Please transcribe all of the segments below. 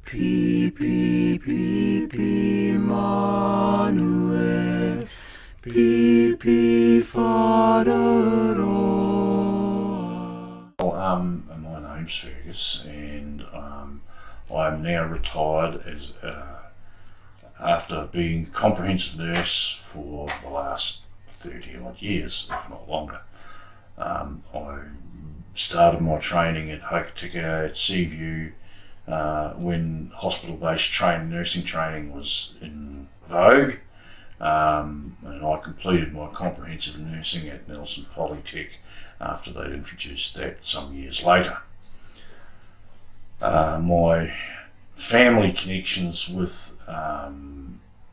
Pi Manuel, Pi Whareroa. My name's Fergus, and I'm now retired as after being a comprehensive nurse for the last 30 odd years, if not longer. I started my training at Hokitika at Seaview when hospital-based nursing training was in vogue, and I completed my comprehensive nursing at Nelson Polytech after they'd introduced that some years later. My family connections with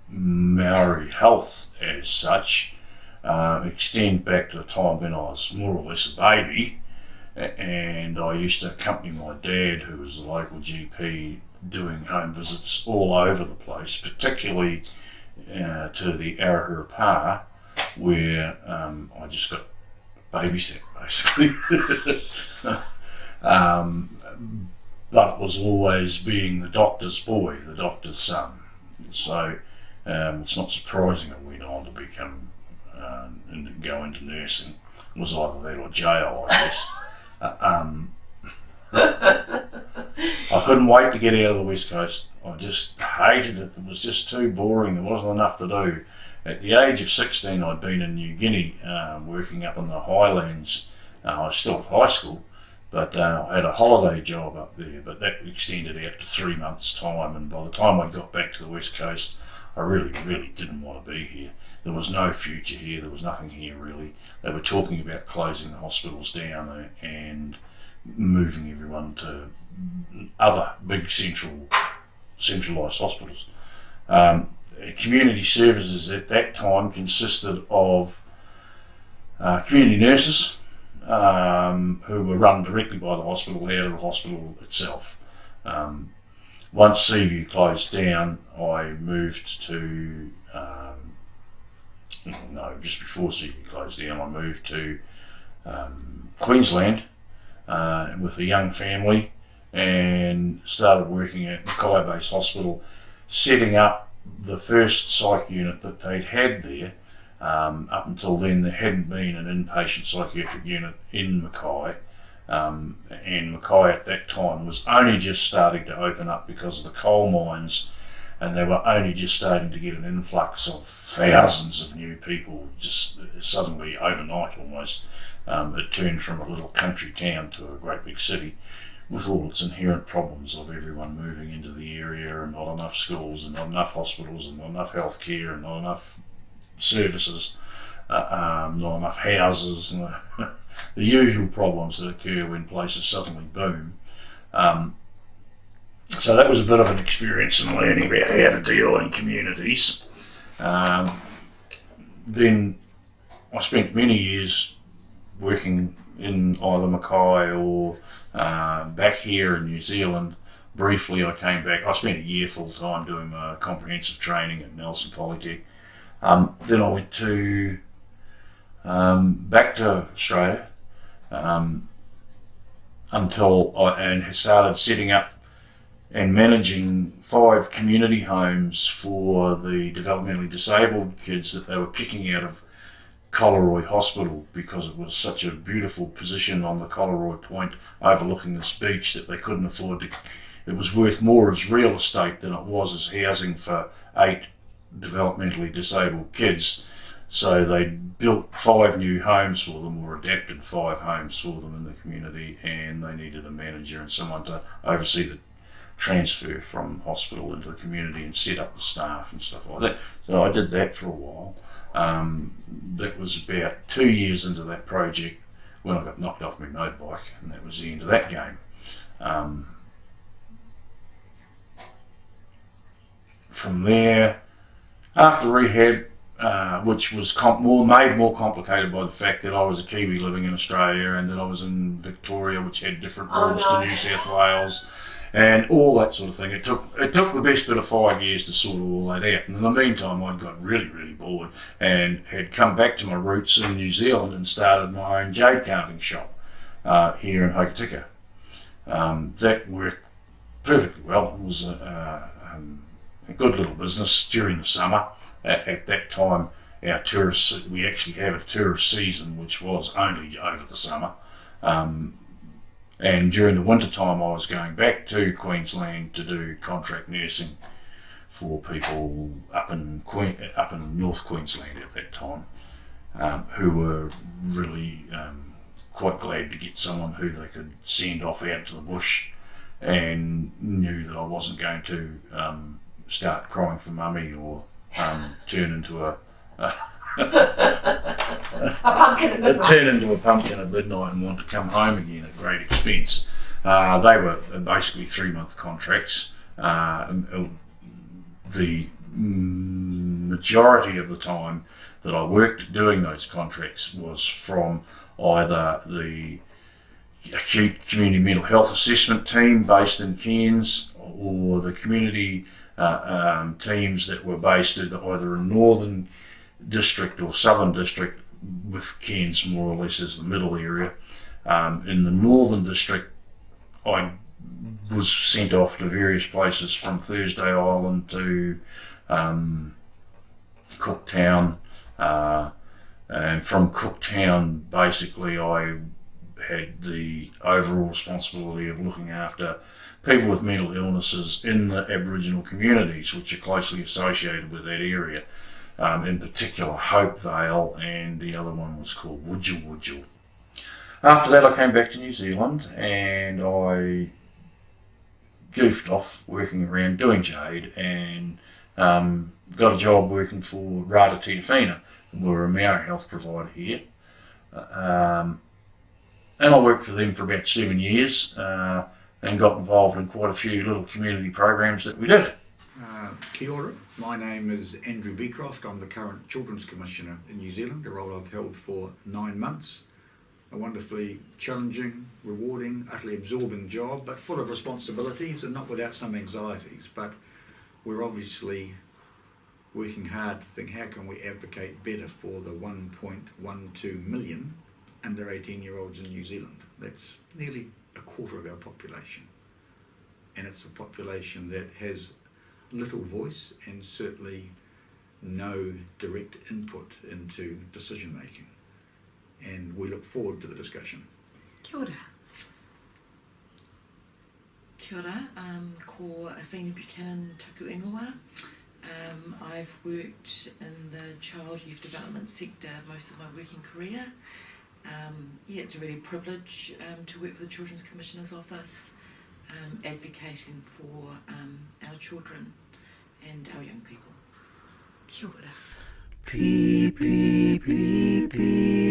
Maori health as such extend back to the time when I was more or less a baby, and I used to accompany my dad, who was the local GP, doing home visits all over the place, particularly to the Arahura Pa, where I just got babysat basically. But it was always being the doctor's boy, the doctor's son. So it's not surprising I went on to become and go into nursing. It was either that or jail, I guess. I couldn't wait to get out of the West Coast. I just hated it. It was just too boring. There wasn't enough to do. At the age of 16, I'd been in New Guinea working up in the highlands. I was still at high school, but I had a holiday job up there, but that extended out to 3 months' time, and by the time I got back to the West Coast, I really didn't want to be here. There was no future here. There was nothing here really. They were talking about closing the hospitals down and moving everyone to other big centralised hospitals. Community services at that time consisted of community nurses who were run directly by the hospital, out of the hospital itself. Once Seaview closed down, I moved to just before Seaview closed down, I moved to Queensland with a young family and started working at Mackay Base Hospital, setting up the first psych unit that they'd had there. Up until then, there hadn't been an inpatient psychiatric unit in Mackay, and Mackay at that time was only just starting to open up because of the coal mines, and they were only just starting to get an influx of thousands of new people just suddenly overnight almost. It turned from a little country town to a great big city with all its inherent problems of everyone moving into the area and not enough schools and not enough hospitals and not enough healthcare and not enough services, not enough houses, and the usual problems that occur when places suddenly boom. So that was a bit of an experience in learning about how to deal in communities. Then I spent many years working in either Mackay or back here in New Zealand. Briefly I came back. I spent a year full time doing my comprehensive training at Nelson Polytech. Then I went to back to Australia until I started setting up and managing 5 community homes for the developmentally disabled kids that they were kicking out of Collaroy Hospital because it was such a beautiful position on the Collaroy Point overlooking this beach that they couldn't afford to. It was worth more as real estate than it was as housing for 8 developmentally disabled kids. So they built 5 new homes for them, or adapted 5 homes for them in the community, and they needed a manager and someone to oversee the transfer from hospital into the community and set up the staff and stuff like that. So I did that for a while. That was about 2 years into that project when I got knocked off my motorbike, and that was the end of that game. From there, after rehab, which was made more complicated by the fact that I was a Kiwi living in Australia and that I was in Victoria, which had different rules to New South Wales, and all that sort of thing. It took the best bit of 5 years to sort all that out. And in the meantime, I got really bored and had come back to my roots in New Zealand and started my own jade carving shop here in Hokitika. That worked perfectly well. It was a good little business during the summer. At that time, we actually have a tourist season which was only over the summer. And during the winter time, I was going back to Queensland to do contract nursing for people up in North Queensland at that time, who were really quite glad to get someone who they could send off out to the bush, and knew that I wasn't going to start crying for mummy or turn into a pumpkin at midnight. turn into a pumpkin at midnight and want to come home again at great expense. They were basically 3-month contracts. The majority of the time that I worked doing those contracts was from either the acute community mental health assessment team based in Cairns, or the community teams that were based either in Northern District or Southern District, with Cairns more or less as the middle area. In the Northern District, I was sent off to various places from Thursday Island to Cooktown, and from Cooktown basically I had the overall responsibility of looking after people with mental illnesses in the Aboriginal communities which are closely associated with that area, in particular Hopevale, and the other one was called Wudjil. After that I came back to New Zealand and I goofed off working around doing Jade, and got a job working for Rata Tiafina. We're a Maori health provider here. And I worked for them for about 7 years, and got involved in quite a few little community programs that we did. Kia ora. My name is Andrew Beecroft. I'm the current Children's Commissioner in New Zealand, a role I've held for 9 months. A wonderfully challenging, rewarding, utterly absorbing job, but full of responsibilities and not without some anxieties. But we're obviously working hard to think, how can we advocate better for the 1.12 million under 18-year-olds in New Zealand? That's nearly a quarter of our population, and it's a population that has little voice and certainly no direct input into decision making, and we look forward to the discussion. Kia ora. Kia ora, ko Awhini Buchanan taku ingoa. I've worked in the child youth development sector most of my working career. It's a really privilege to work for the Children's Commissioner's Office, advocating for our children and our young people. Kia ora. Pi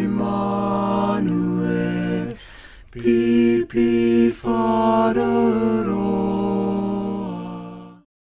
Manuel, Pi Father.